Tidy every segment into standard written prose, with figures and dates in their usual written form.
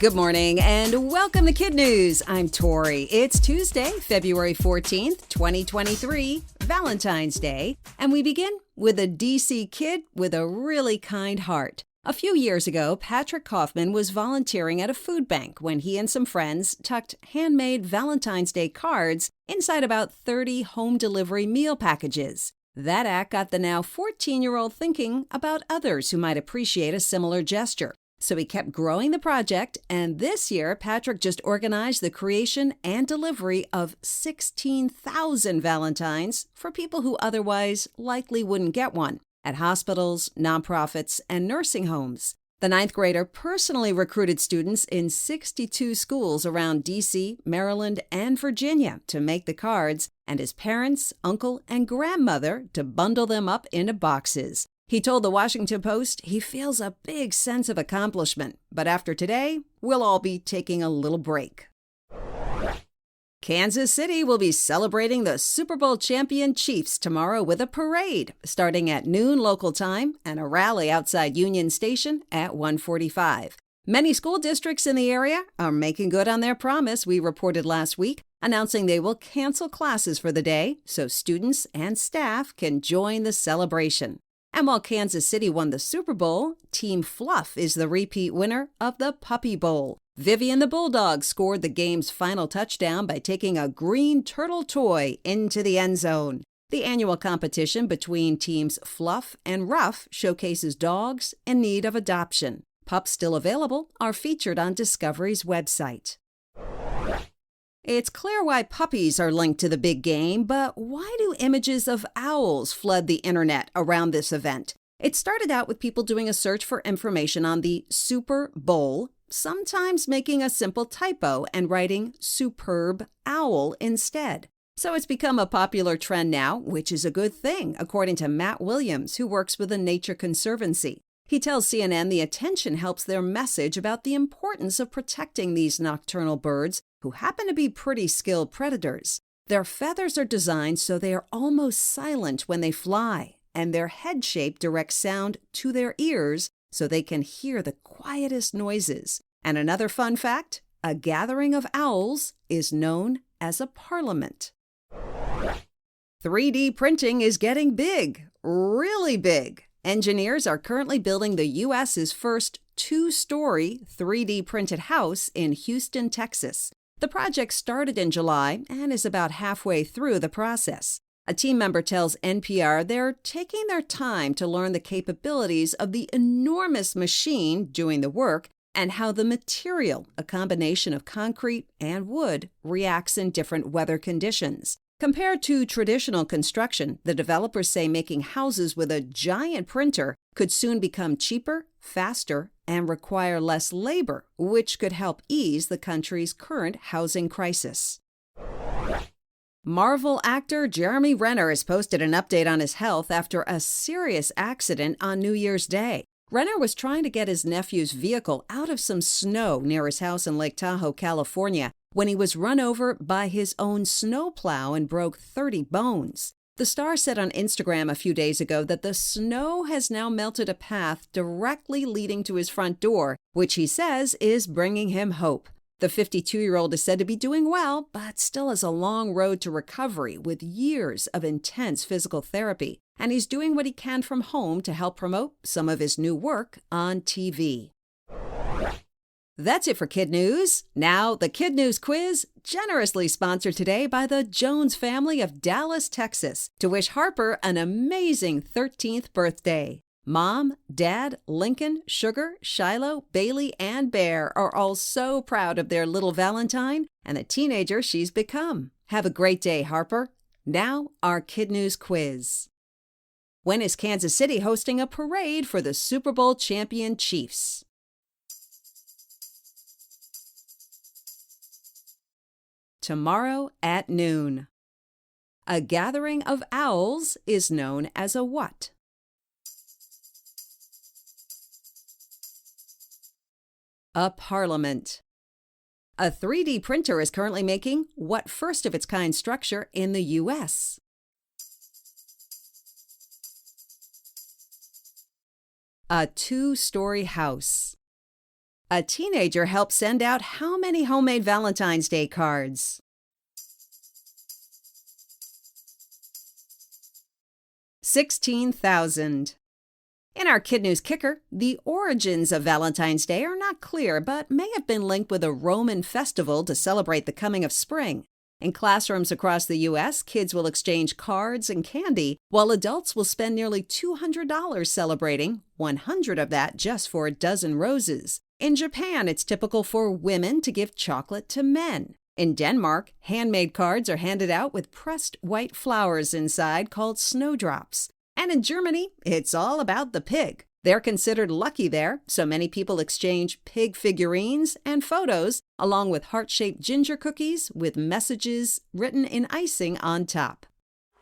Good morning and welcome to KidNuz. I'm Tori. It's Tuesday, February 14th, 2023, Valentine's Day, and we begin with a DC kid with a really kind heart. A few years ago, Patrick Kaufman was volunteering at a food bank when he and some friends tucked handmade Valentine's Day cards inside about 30 home delivery meal packages. That act got the now 14-year-old thinking about others who might appreciate a similar gesture. So he kept growing the project, and this year, Patrick just organized the creation and delivery of 16,000 Valentines for people who otherwise likely wouldn't get one at hospitals, nonprofits, and nursing homes. The ninth grader personally recruited students in 62 schools around D.C., Maryland, and Virginia to make the cards, and his parents, uncle, and grandmother to bundle them up into boxes. He told the Washington Post he feels a big sense of accomplishment, but after today, we'll all be taking a little break. Kansas City will be celebrating the Super Bowl champion Chiefs tomorrow with a parade starting at noon local time and a rally outside Union Station at 1:45. Many school districts in the area are making good on their promise we reported last week, announcing they will cancel classes for the day so students and staff can join the celebration. And while Kansas City won the Super Bowl, Team Fluff is the repeat winner of the Puppy Bowl. Vivian the Bulldog scored the game's final touchdown by taking a green turtle toy into the end zone. The annual competition between teams Fluff and Ruff showcases dogs in need of adoption. Pups still available are featured on Discovery's website. It's clear why puppies are linked to the big game, but why do images of owls flood the internet around this event? It started out with people doing a search for information on the Super Bowl, sometimes making a simple typo and writing superb owl instead. So it's become a popular trend now, which is a good thing, according to Matt Williams, who works with a nature conservancy. He tells CNN the attention helps their message about the importance of protecting these nocturnal birds who happen to be pretty skilled predators. Their feathers are designed so they are almost silent when they fly, and their head shape directs sound to their ears so they can hear the quietest noises. And another fun fact, a gathering of owls is known as a parliament. 3D printing is getting big, really big. Engineers are currently building the U.S.'s first two-story 3D printed house in Houston, Texas. The project started in July and is about halfway through the process. A team member tells NPR they're taking their time to learn the capabilities of the enormous machine doing the work and how the material, a combination of concrete and wood, reacts in different weather conditions. Compared to traditional construction, the developers say making houses with a giant printer could soon become cheaper, faster, and require less labor, which could help ease the country's current housing crisis. Marvel actor Jeremy Renner has posted an update on his health after a serious accident on New Year's Day. Renner was trying to get his nephew's vehicle out of some snow near his house in Lake Tahoe, California, when he was run over by his own snowplow and broke 30 bones. The star said on Instagram a few days ago that the snow has now melted a path directly leading to his front door, which he says is bringing him hope. The 52-year-old is said to be doing well, but still has a long road to recovery with years of intense physical therapy, and he's doing what he can from home to help promote some of his new work on TV. That's it for KidNuz. Now, the KidNuz quiz, generously sponsored today by the Jones family of Dallas, Texas, to wish Harper an amazing 13th birthday. Mom, Dad, Lincoln, Sugar, Shiloh, Bailey, and Bear are all so proud of their little Valentine and the teenager she's become. Have a great day, Harper. Now, our KidNuz quiz. When is Kansas City hosting a parade for the Super Bowl champion Chiefs? Tomorrow at noon. A gathering of owls is known as a what? A parliament. A 3D printer is currently making what first-of-its-kind structure in the U.S.? A two-story house. A teenager helped send out how many homemade Valentine's Day cards? 16,000. In our KidNuz Kicker, the origins of Valentine's Day are not clear, but may have been linked with a Roman festival to celebrate the coming of spring. In classrooms across the U.S., kids will exchange cards and candy, while adults will spend nearly $200 celebrating, 100 of that just for a dozen roses. In Japan, it's typical for women to give chocolate to men. In Denmark, handmade cards are handed out with pressed white flowers inside called snowdrops. And in Germany, it's all about the pig. They're considered lucky there, so many people exchange pig figurines and photos, along with heart-shaped ginger cookies with messages written in icing on top.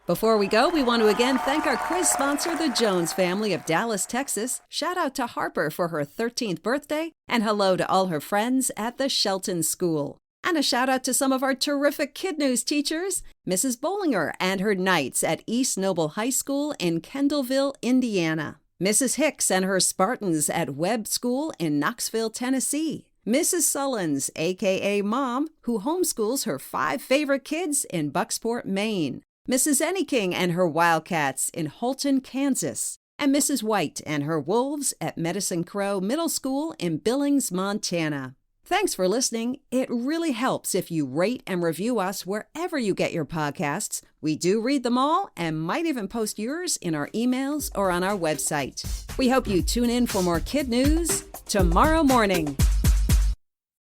Before we go, we want to again thank our quiz sponsor, the Jones family of Dallas, Texas. Shout out to Harper for her 13th birthday, and hello to all her friends at the Shelton School. And a shout out to some of our terrific KidNuz teachers, Mrs. Bollinger and her Knights at East Noble High School in Kendallville, Indiana. Mrs. Hicks and her Spartans at Webb School in Knoxville, Tennessee. Mrs. Sullins, a.k.a. Mom, who homeschools her 5 favorite kids in Bucksport, Maine. Mrs. Anyking and her Wildcats in Holton, Kansas. And Mrs. White and her Wolves at Medicine Crow Middle School in Billings, Montana. Thanks for listening. It really helps if you rate and review us wherever you get your podcasts. We do read them all and might even post yours in our emails or on our website. We hope you tune in for more KidNuz tomorrow morning.